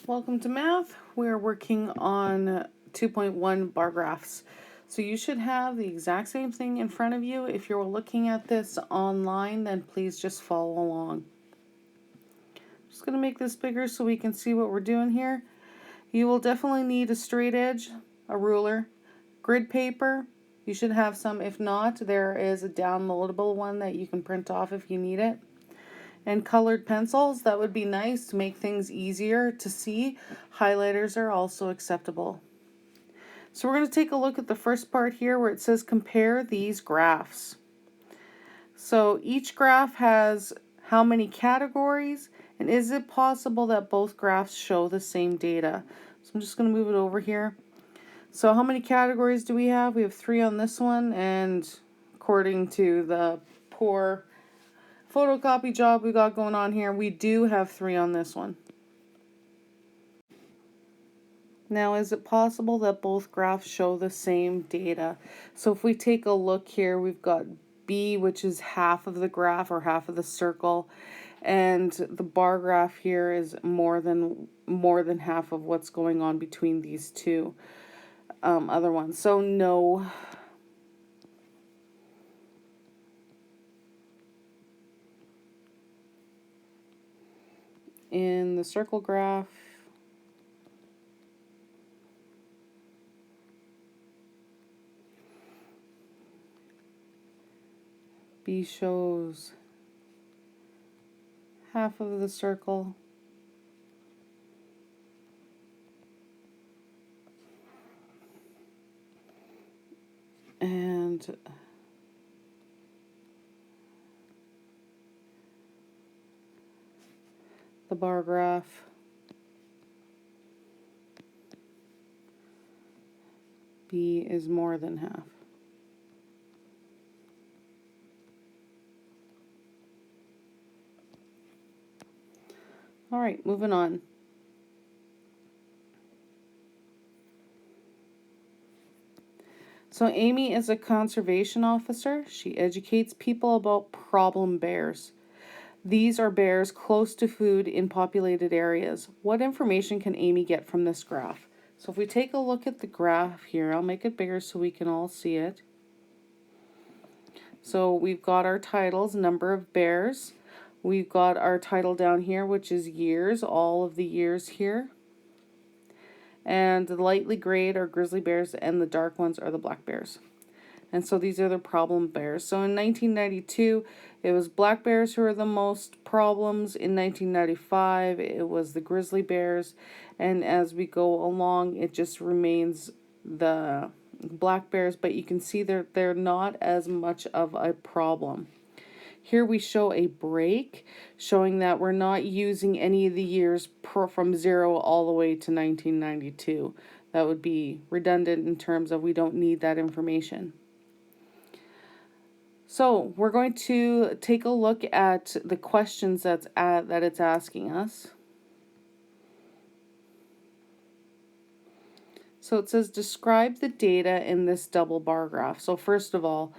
Welcome to math. We're working on 2.1 bar graphs. So you should have the exact same thing in front of you. If you're looking at this online, then please just follow along. Just going to make this bigger so we can see what we're doing here. You will definitely need a straight edge, a ruler, grid paper. You should have some. If not, there is a downloadable one that you can print off if you need it. And colored pencils, that would be nice to make things easier to see. Highlighters are also acceptable. So we're going to take a look at the first part here where it says compare these graphs. So each graph has how many categories, and is it possible that both graphs show the same data? So I'm just going to move it over here. So how many categories do we have? We have 3 on this one, and according to the poor photocopy job we got going on here, we do have 3 on this one. Now, is it possible that both graphs show the same data? So if we take a look here, we've got B, which is half of the graph or half of the circle, and the bar graph here is more than half of what's going on between these two other ones. So no. In the circle graph, B shows half of the circle, and the bar graph, B is more than half. All right, moving on. So Amy is a conservation officer. She educates people about problem bears. These are bears close to food in populated areas. What information can Amy get from this graph? So if we take a look at the graph here, I'll make it bigger so we can all see it. So we've got our titles, number of bears. We've got our title down here, which is years, all of the years here. And the lightly grayed are grizzly bears, and the dark ones are the black bears. And so these are the problem bears. So in 1992, it was black bears who were the most problems. In 1995, it was the grizzly bears. And as we go along, it just remains the black bears, but you can see they're not as much of a problem. Here we show a break, showing that we're not using any of the years from 0 all the way to 1992. That would be redundant in terms of we don't need that information. So we're going to take a look at the questions that it's asking us. So it says describe the data in this double bar graph. So first of all,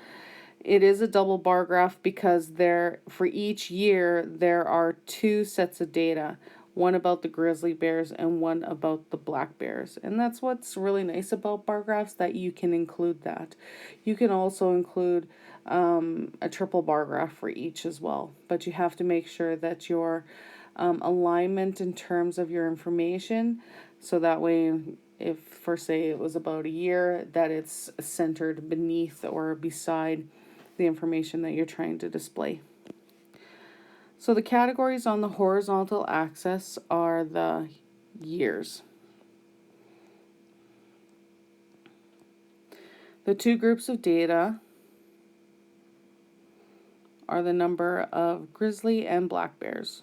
it is a double bar graph because for each year there are 2 sets of data, one about the grizzly bears and one about the black bears. And that's what's really nice about bar graphs, that you can include that. You can also include a triple bar graph for each as well, but you have to make sure that your alignment in terms of your information, so that way if for say it was about a year, that it's centered beneath or beside the information that you're trying to display. So the categories on the horizontal axis are the years. The 2 groups of data are the number of grizzly and black bears.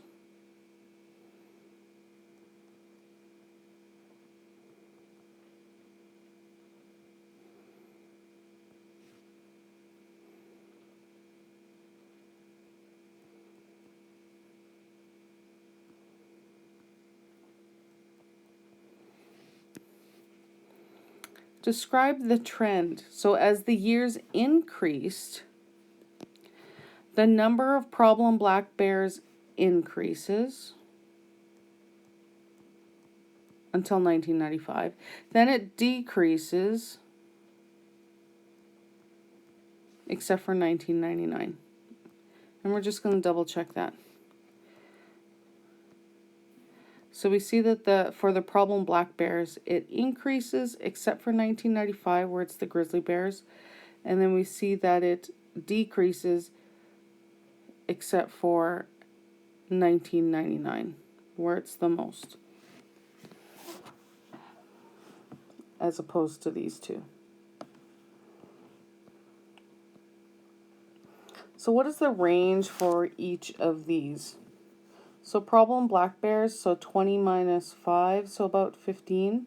Describe the trend. So as the years increased, the number of problem black bears increases, until 1995. Then it decreases except for 1999. And we're just going to double check that. So we see that for the problem black bears, it increases except for 1995 where it's the grizzly bears. And then we see that it decreases except for 1999 where it's the most, as opposed to these two. So what is the range for each of these? So problem black bears, so 20 minus 5, so about 15.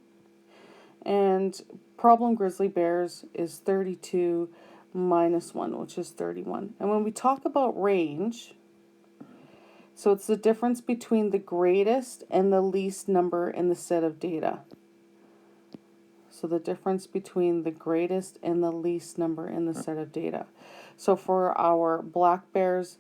And problem grizzly bears is 32 minus 1, which is 31. And when we talk about range, so it's the difference between the greatest and the least number in the set of data. So the difference between the greatest and the least number in the set of data. So for our black bears,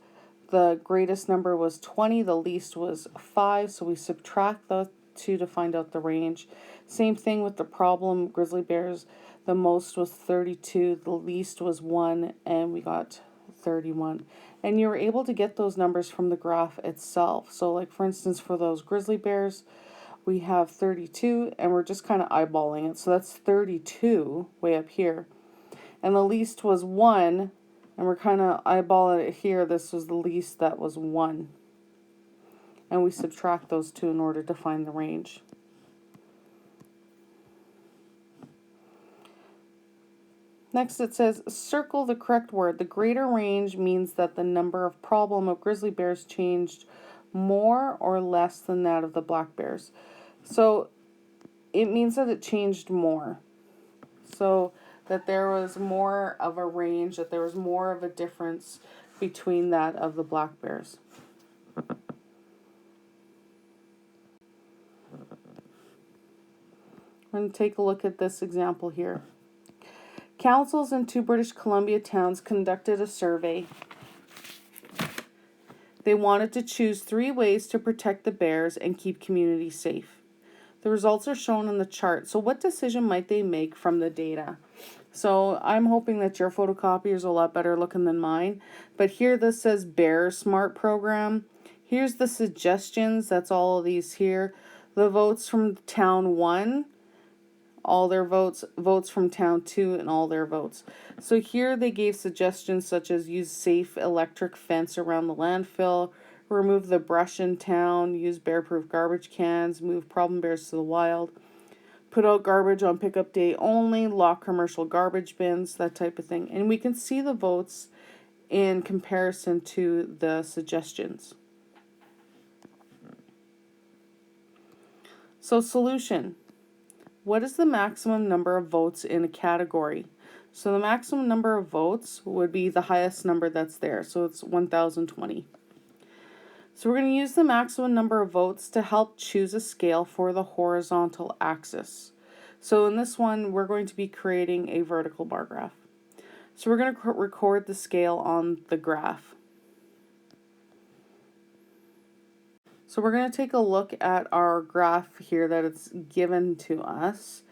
the greatest number was 20, the least was 5, so we subtract those two to find out the range. Same thing with the problem grizzly bears, the most was 32, the least was 1, and we got 31. And you were able to get those numbers from the graph itself. So like for instance, for those grizzly bears, we have 32, and we're just kind of eyeballing it. So that's 32 way up here. And the least was 1, and we're kind of eyeballing it here. This was the least, that was 1. And we subtract those two in order to find the range. Next it says, circle the correct word. The greater range means that the number of problem of grizzly bears changed more or less than that of the black bears. So it means that it changed more. So that there was more of a range, that there was more of a difference between that of the black bears. We're going to take a look at this example here. Councils in 2 British Columbia towns conducted a survey. They wanted to choose 3 ways to protect the bears and keep communities safe. The results are shown in the chart. So what decision might they make from the data? So I'm hoping that your photocopier is a lot better looking than mine. But here this says Bear Smart Program. Here's the suggestions. That's all of these here. The votes from town 1. All their votes from town 2, and all their votes. So here they gave suggestions such as use safe electric fence around the landfill, remove the brush in town, use bear-proof garbage cans, move problem bears to the wild, put out garbage on pickup day only, lock commercial garbage bins, that type of thing. And we can see the votes in comparison to the suggestions. So solution. What is the maximum number of votes in a category? So the maximum number of votes would be the highest number that's there. So it's 1,020. So we're going to use the maximum number of votes to help choose a scale for the horizontal axis. So in this one, we're going to be creating a vertical bar graph. So we're going to record the scale on the graph. So we're going to take a look at our graph here that it's given to us.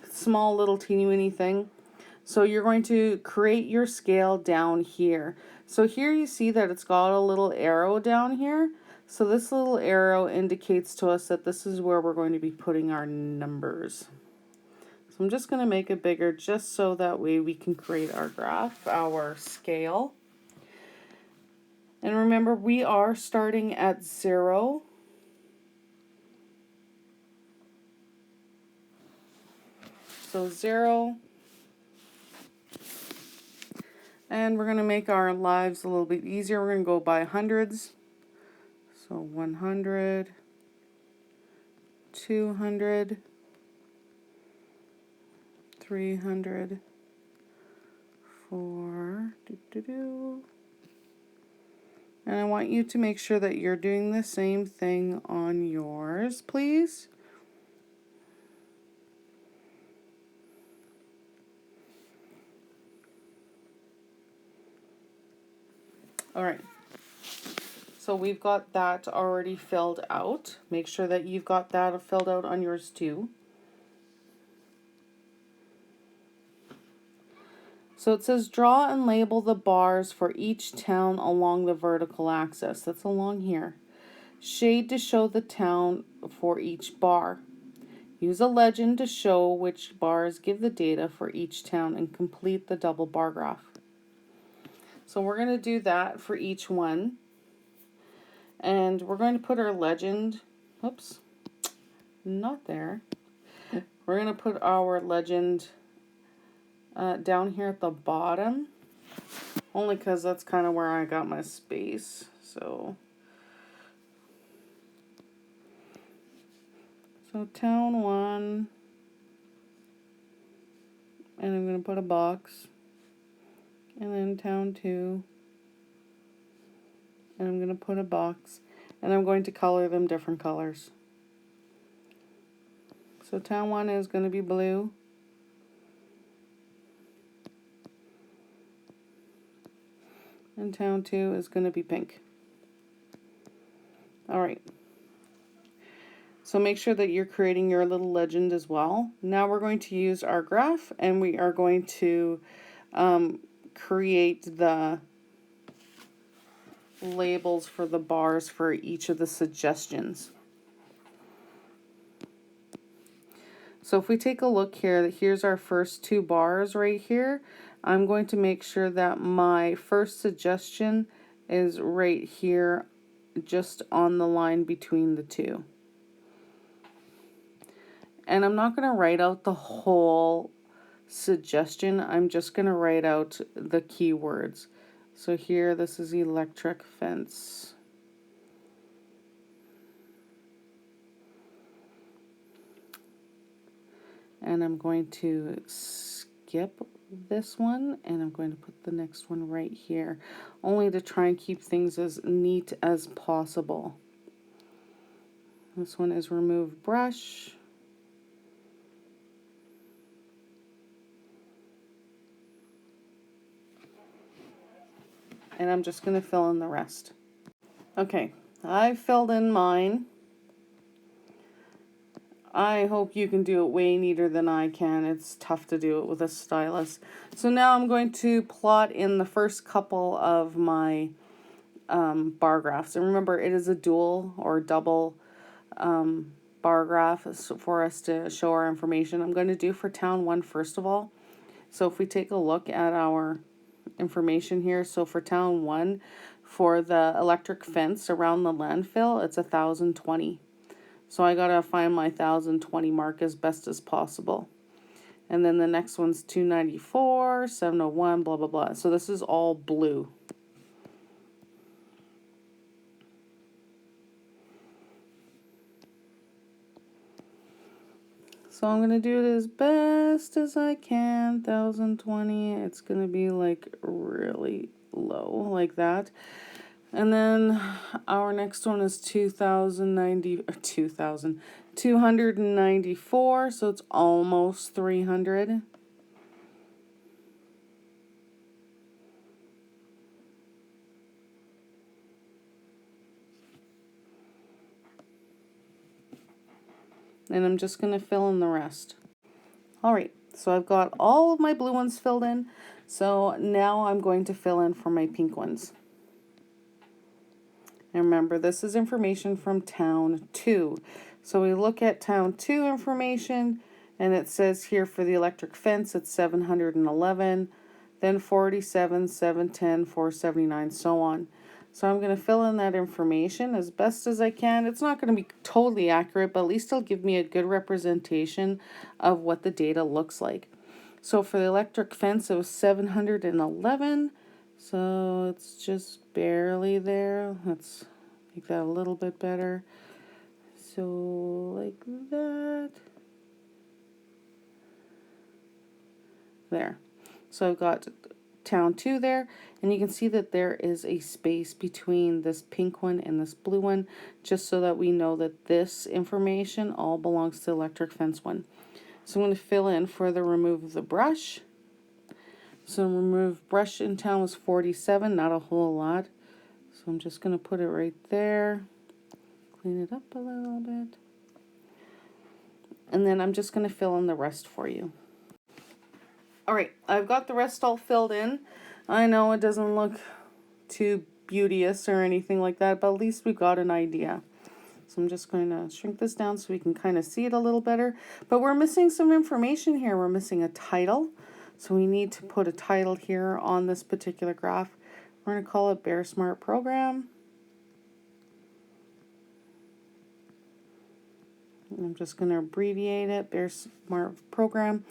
Small little teeny weeny thing. So you're going to create your scale down here. So here you see that it's got a little arrow down here. So this little arrow indicates to us that this is where we're going to be putting our numbers. So I'm just going to make it bigger just so that way we can create our graph, our scale. And remember, we are starting at 0. So 0. And we're going to make our lives a little bit easier. We're going to go by hundreds. So 100, 200, 300, 4, And I want you to make sure that you're doing the same thing on yours, please. All right. So we've got that already filled out. Make sure that you've got that filled out on yours too. So it says draw and label the bars for each town along the vertical axis. That's along here. Shade to show the town for each bar. Use a legend to show which bars give the data for each town and complete the double bar graph. So we're going to do that for each one. And we're going to put our legend, oops, not there. We're going to put our legend down here at the bottom, only because that's kind of where I got my space. So town 1, and I'm going to put a box, and then town 2, and I'm going to put a box, and I'm going to color them different colors. So town 1 is going to be blue. And town 2 is going to be pink. Alright. So make sure that you're creating your little legend as well. Now we're going to use our graph, and we are going to create the labels for the bars for each of the suggestions. So if we take a look here, here's our first 2 bars right here. I'm going to make sure that my first suggestion is right here, just on the line between the 2. And I'm not going to write out the whole suggestion. I'm just going to write out the keywords. So here, this is electric fence. And I'm going to skip this one, and I'm going to put the next one right here, only to try and keep things as neat as possible. This one is remove brush. And I'm just going to fill in the rest. Okay, I filled in mine. I hope you can do it way neater than I can. It's tough to do it with a stylus. So now I'm going to plot in the first couple of my bar graphs. And remember, it is a dual or double bar graph for us to show our information. I'm going to do for town 1 first of all. So if we take a look at our information here, so for town 1, for the electric fence around the landfill, it's 1,020. So I gotta find my 1,020 mark as best as possible. And then the next one's 294, 701, blah blah blah. So this is all blue. So I'm gonna do it as best as I can. 1,020. It's gonna be like really low, like that. And then our next one is 294, so it's almost 300. And I'm just going to fill in the rest. Alright, so I've got all of my blue ones filled in. So now I'm going to fill in for my pink ones. And remember, this is information from town 2. So we look at town 2 information, and it says here for the electric fence, it's 711, then 47, 710, 479, so on. So I'm going to fill in that information as best as I can. It's not going to be totally accurate, but at least it'll give me a good representation of what the data looks like. So for the electric fence, it was 711. So it's just barely there. Let's make that a little bit better. So like that. There. So I've got town 2 there, and you can see that there is a space between this pink one and this blue one, just so that we know that this information all belongs to the electric fence one. So I'm going to fill in for the remove the brush. So remove brush in town was 47, not a whole lot. So I'm just going to put it right there, clean it up a little bit. And then I'm just going to fill in the rest for you. All right, I've got the rest all filled in. I know it doesn't look too beauteous or anything like that, but at least we've got an idea. So I'm just going to shrink this down so we can kind of see it a little better. But we're missing some information here. We're missing a title. So we need to put a title here on this particular graph. We're going to call it Bear Smart Program. I'm just going to abbreviate it, Bear Smart Program.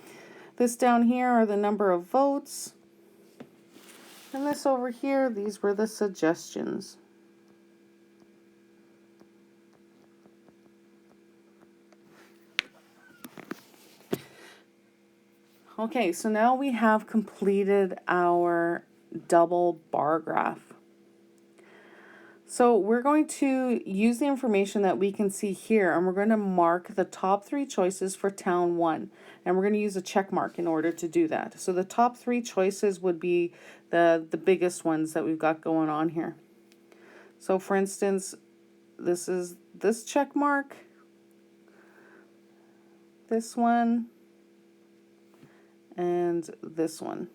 This down here are the number of votes. And this over here, these were the suggestions. Okay, so now we have completed our double bar graph. So we're going to use the information that we can see here, and we're going to mark the top 3 choices for town 1. And we're going to use a check mark in order to do that. So the top 3 choices would be the biggest ones that we've got going on here. So for instance, this is this check mark, this one, and this one.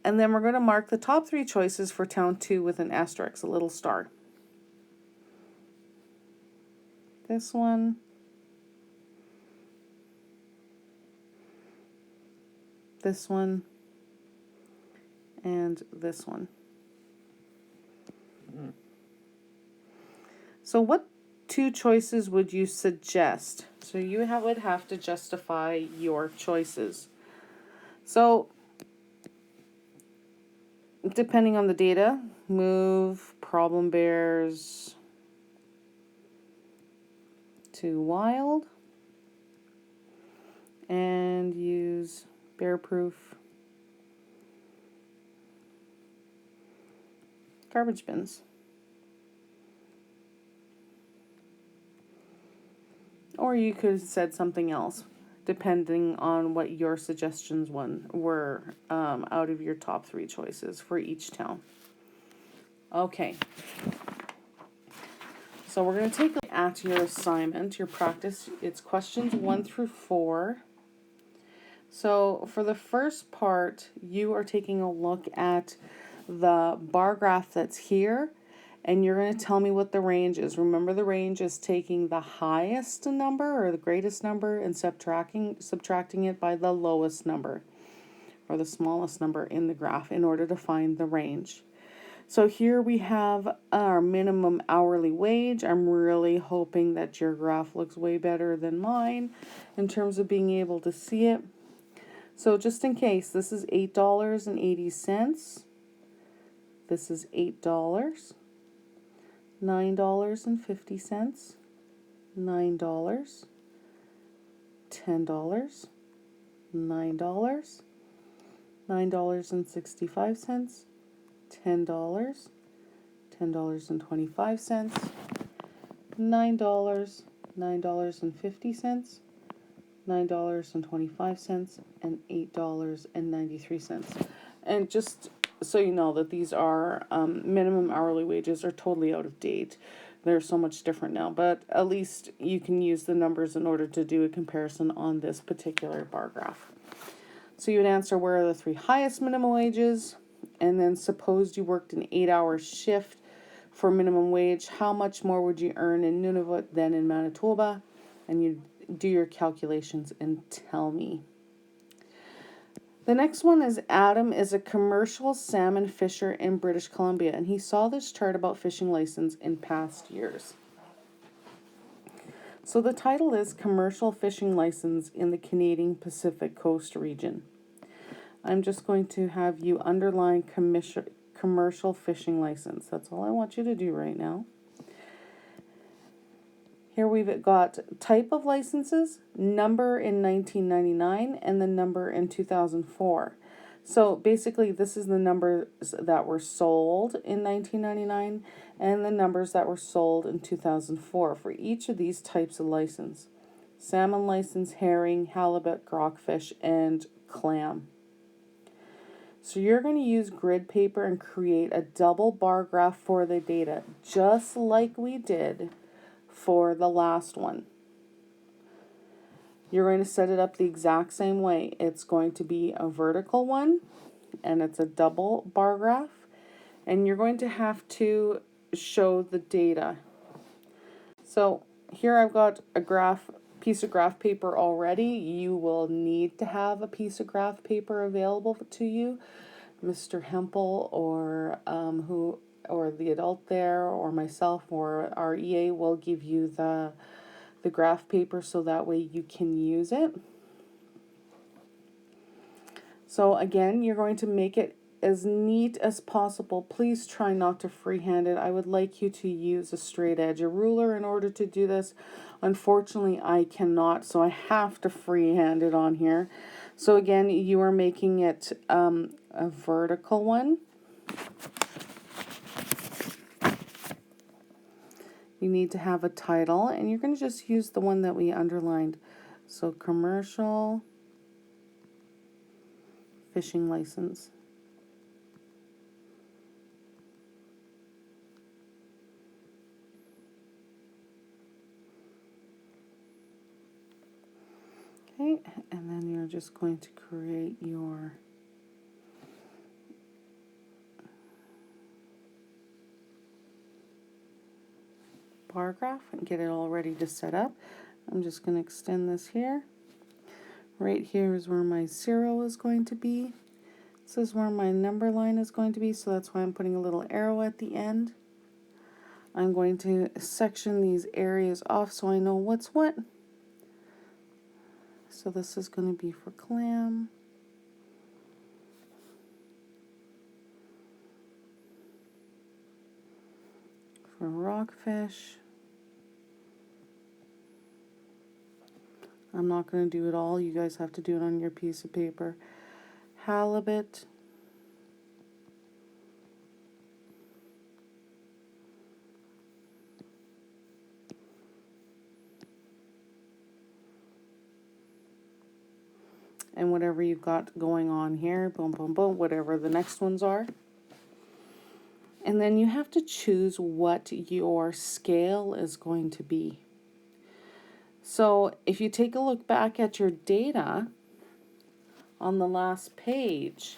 And then we're going to mark the top 3 choices for town 2 with an asterisk, a little star. This one, this one, and this one. So what 2 choices would you suggest? So you would have to justify your choices. So depending on the data, move problem bears to wild and use bear proof garbage bins. Or you could have said something else, depending on what your suggestions were out of your top 3 choices for each town. Okay. So we're going to take a look at your assignment, your practice. It's questions 1 through 4. So for the first part, you are taking a look at the bar graph that's here, and you're going to tell me what the range is. Remember, the range is taking the highest number or the greatest number and subtracting it by the lowest number or the smallest number in the graph in order to find the range. So here we have our minimum hourly wage. I'm really hoping that your graph looks way better than mine in terms of being able to see it. So just in case, this is $8.80. This is $8. $9.50. $9. $10. $9. $9.65. $10, $10.25, $9, $9.50, $9.25, and $8.93. And just so you know that these are minimum hourly wages are totally out of date. They're so much different now, but at least you can use the numbers in order to do a comparison on this particular bar graph. So you would answer, where are the 3 highest minimum wages? And then suppose you worked an 8-hour shift for minimum wage. How much more would you earn in Nunavut than in Manitoba? And you do your calculations and tell me. The next one is Adam is a commercial salmon fisher in British Columbia, and he saw this chart about fishing license in past years. So the title is Commercial Fishing License in the Canadian Pacific Coast Region. I'm just going to have you underline commercial fishing license. That's all I want you to do right now. Here we've got type of licenses, number in 1999, and the number in 2004. So basically this is the numbers that were sold in 1999 and the numbers that were sold in 2004 for each of these types of license. Salmon license, herring, halibut, rockfish, and clam. So you're going to use grid paper and create a double bar graph for the data, just like we did for the last one. You're going to set it up the exact same way. It's going to be a vertical one, and it's a double bar graph, and you're going to have to show the data. So here I've got a piece of graph paper already. You will need to have a piece of graph paper available to you. Mr. Hempel or the adult there, or myself, or our EA will give you the graph paper so that way you can use it. So again, you're going to make it as neat as possible. Please try not to freehand it. I would like you to use a straight edge, a ruler in order to do this. Unfortunately, I cannot, so I have to freehand it on here. So again, you are making it a vertical one. You need to have a title, and you're going to just use the one that we underlined. So commercial fishing license. Okay, and then you're just going to create your bar graph and get it all ready to set up. I'm just going to extend this here. Right here is where my 0 is going to be. This is where my number line is going to be, so that's why I'm putting a little arrow at the end. I'm going to section these areas off so I know what's what. So this is going to be for clam. For rockfish. I'm not going to do it all. You guys have to do it on your piece of paper. Halibut. And whatever you've got going on here, boom, boom, boom, whatever the next ones are. And then you have to choose what your scale is going to be. So if you take a look back at your data on the last page,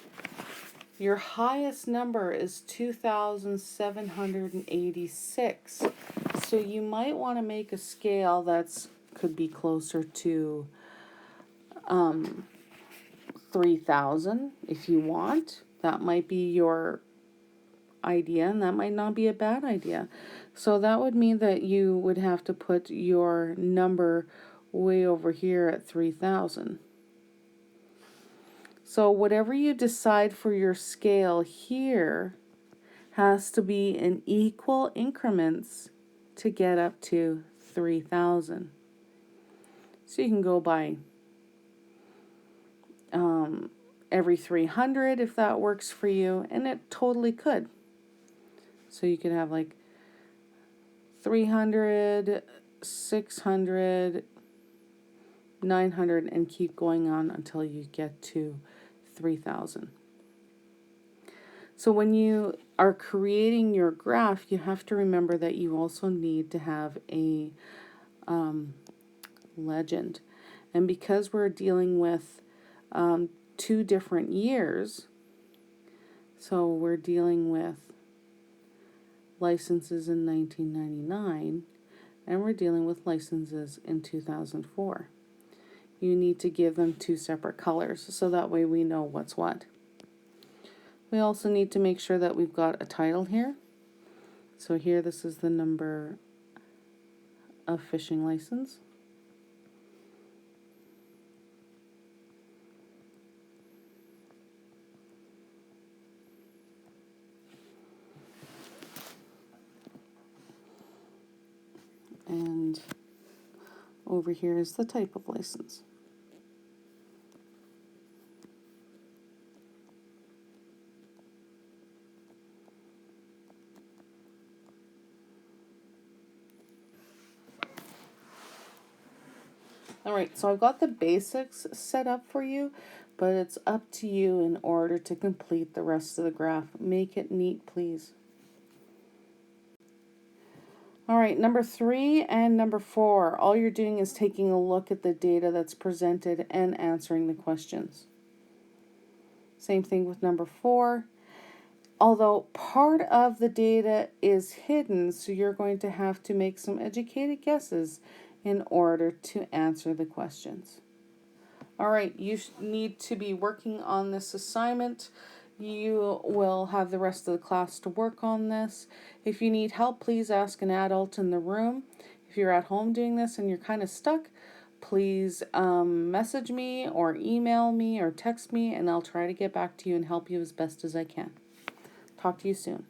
your highest number is 2,786. So you might want to make a scale that's could be closer to 3,000 if you want. That might be your idea, and that might not be a bad idea. So that would mean that you would have to put your number way over here at 3,000. So whatever you decide for your scale here has to be in equal increments to get up to 3,000. So you can go by every 300 if that works for you, and it totally could. So you could have like 300, 600, 900, and keep going on until you get to 3,000. So when you are creating your graph, you have to remember that you also need to have a legend. And because we're dealing with 2 different years, so we're dealing with licenses in 1999, and we're dealing with licenses in 2004. You need to give them 2 separate colors, so that way we know what's what. We also need to make sure that we've got a title here. So here, this is the number of fishing license. And over here is the type of license. All right, so I've got the basics set up for you, but it's up to you in order to complete the rest of the graph. Make it neat, please. All right, number 3 and number 4, all you're doing is taking a look at the data that's presented and answering the questions. Same thing with number 4. Although part of the data is hidden, so you're going to have to make some educated guesses in order to answer the questions. All right, you need to be working on this assignment. You will have the rest of the class to work on this. If you need help, please ask an adult in the room. If you're at home doing this and you're kind of stuck, please message me or email me or text me, and I'll try to get back to you and help you as best as I can. Talk to you soon.